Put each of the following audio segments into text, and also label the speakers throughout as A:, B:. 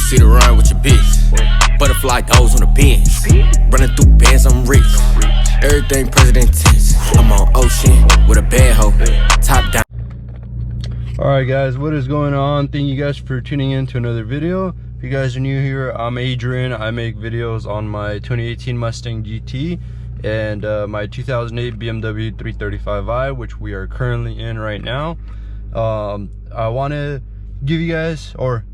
A: see the run with your bitch. Butterfly doors on the bench. Running through bands, I'm rich. Everything president tense. I'm on ocean with a bad hoe. Top down.
B: Alright guys, what is going on? Thank you guys for tuning in to another video. If you guys are new here, I'm Adrian. I make videos on my 2018 Mustang GT and my 2008 BMW 335i, which we are currently in right now. I want to give you guys, or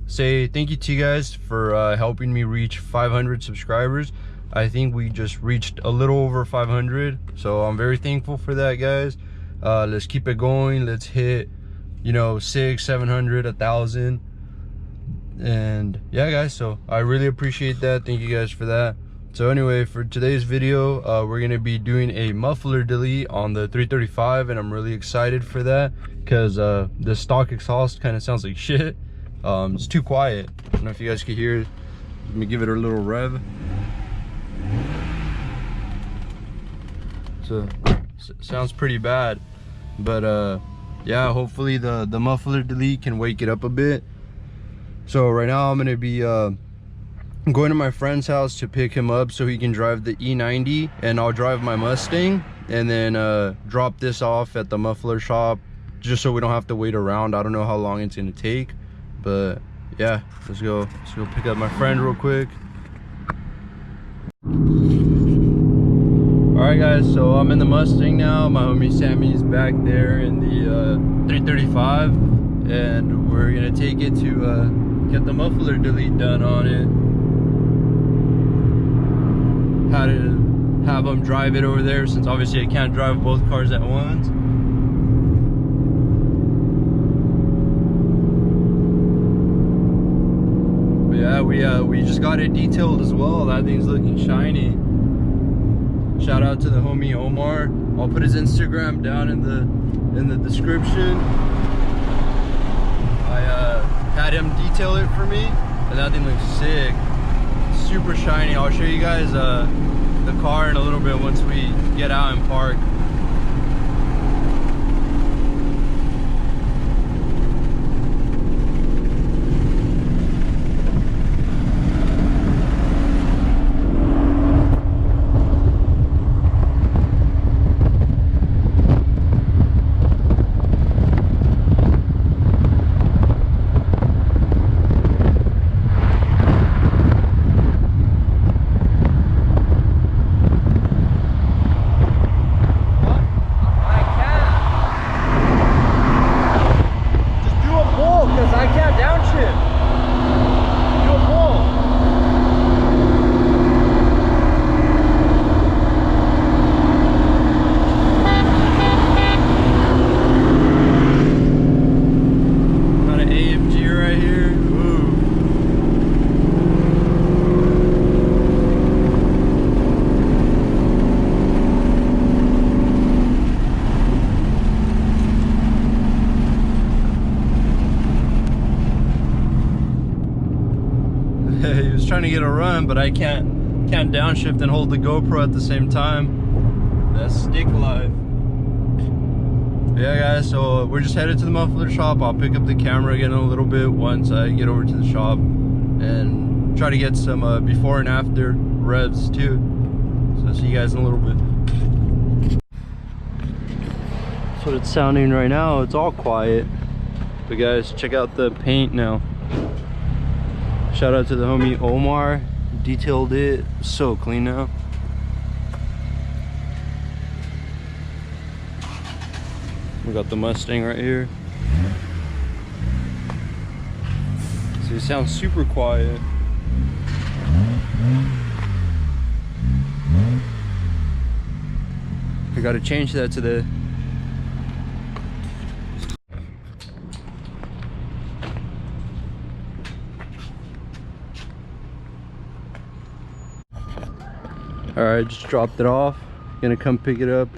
B: say thank you to you guys for helping me reach 500 subscribers. I think we just reached a little over 500, so I'm very thankful for that, guys. Let's keep it going. Let's hit, you know, 600, 700, 1,000. And yeah guys, so I really appreciate that. Thank you guys for that. So anyway, for today's video, we're gonna be doing a muffler delete on the 335, and I'm really excited for that because the stock exhaust kind of sounds like shit. It's too quiet. I don't know if you guys can hear it. Let me give it a little rev. So it sounds pretty bad, but yeah, hopefully the muffler delete can wake it up a bit. So right now I'm gonna be going to my friend's house to pick him up so he can drive the E90, and I'll drive my Mustang, and then drop this off at the muffler shop just so we don't have to wait around. I don't know how long it's gonna take, but yeah, let's go pick up my friend real quick. Alright guys, so I'm in the Mustang now. My homie Sammy's back there in the 335, and we're gonna take it to get the muffler delete done on it. How to have him drive it over there, since obviously I can't drive both cars at once. But yeah, we just got it detailed as well. That thing's looking shiny. Shout out to the homie Omar. I'll put his Instagram down in the description. I had him detail it for me, and that thing looks sick. Super shiny. I'll show you guys the car in a little bit once we get out and park. He was trying to get a run, but I can't downshift and hold the GoPro at the same time. That's stick life. Yeah guys, so we're just headed to the muffler shop. I'll pick up the camera again in a little bit once I get over to the shop, and try to get some before and after revs too. So I'll see you guys in a little bit. That's what it's sounding right now. It's all quiet. But guys, check out the paint now. Shout out to the homie Omar, detailed it. So clean now. We got the Mustang right here. So it sounds super quiet. I gotta change that to the Alright, just dropped it off. Gonna come pick it up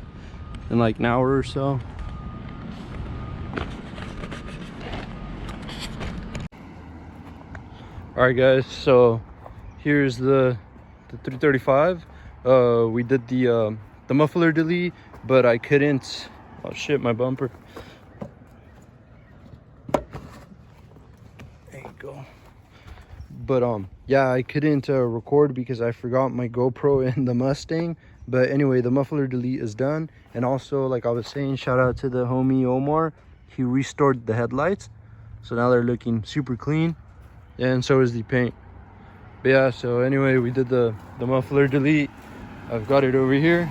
B: in like an hour or so. Alright guys, so here's the 335. We did the muffler delete, but I couldn't. Oh shit, my bumper. There you go. But yeah, I couldn't record because I forgot my GoPro in the Mustang. But anyway, the muffler delete is done. And also, like I was saying, shout out to the homie Omar. He restored the headlights, so now they're looking super clean, and so is the paint. But yeah, so anyway, we did the muffler delete. I've got it over here.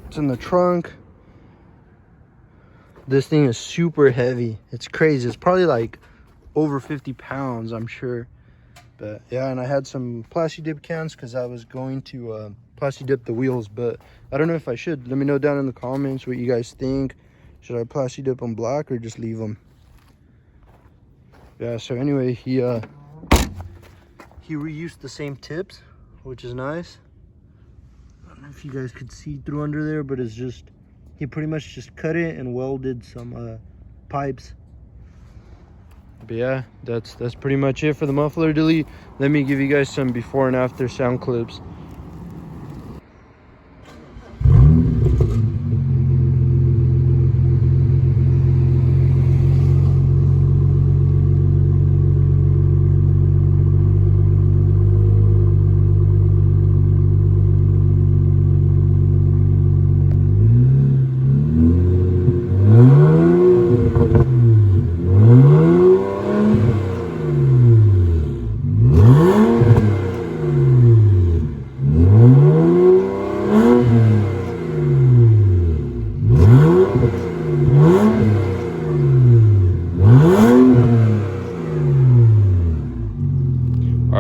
B: It's in the trunk. This thing is super heavy. It's crazy. It's probably like over 50 pounds, I'm sure. But yeah, and I had some plasti dip cans because I was going to plasti dip the wheels, but I don't know if I should. Let me know down in the comments what you guys think. Should I plasti dip them black or just leave them? Yeah, so anyway, he reused the same tips, which is nice. I don't know if you guys could see through under there, but it's just, he pretty much just cut it and welded some pipes. But yeah, that's pretty much it for the muffler delete. Let me give you guys some before and after sound clips.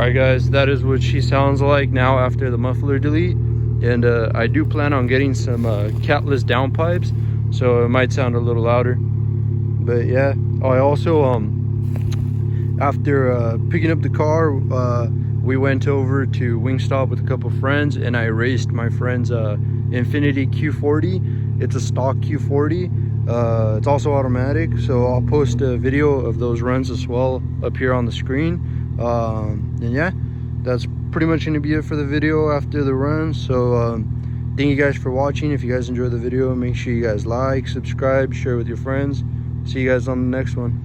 B: Alright guys, that is what she sounds like now after the muffler delete. And I do plan on getting some catless downpipes, so it might sound a little louder. But yeah, I also after picking up the car, we went over to Wingstop with a couple friends, and I raced my friend's Infiniti Q40. It's a stock Q40. It's also automatic, so I'll post a video of those runs as well up here on the screen. And yeah, that's pretty much going to be it for the video after the run. So thank you guys for watching. If you guys enjoyed the video, make sure you guys like, subscribe, share with your friends. See you guys on the next one.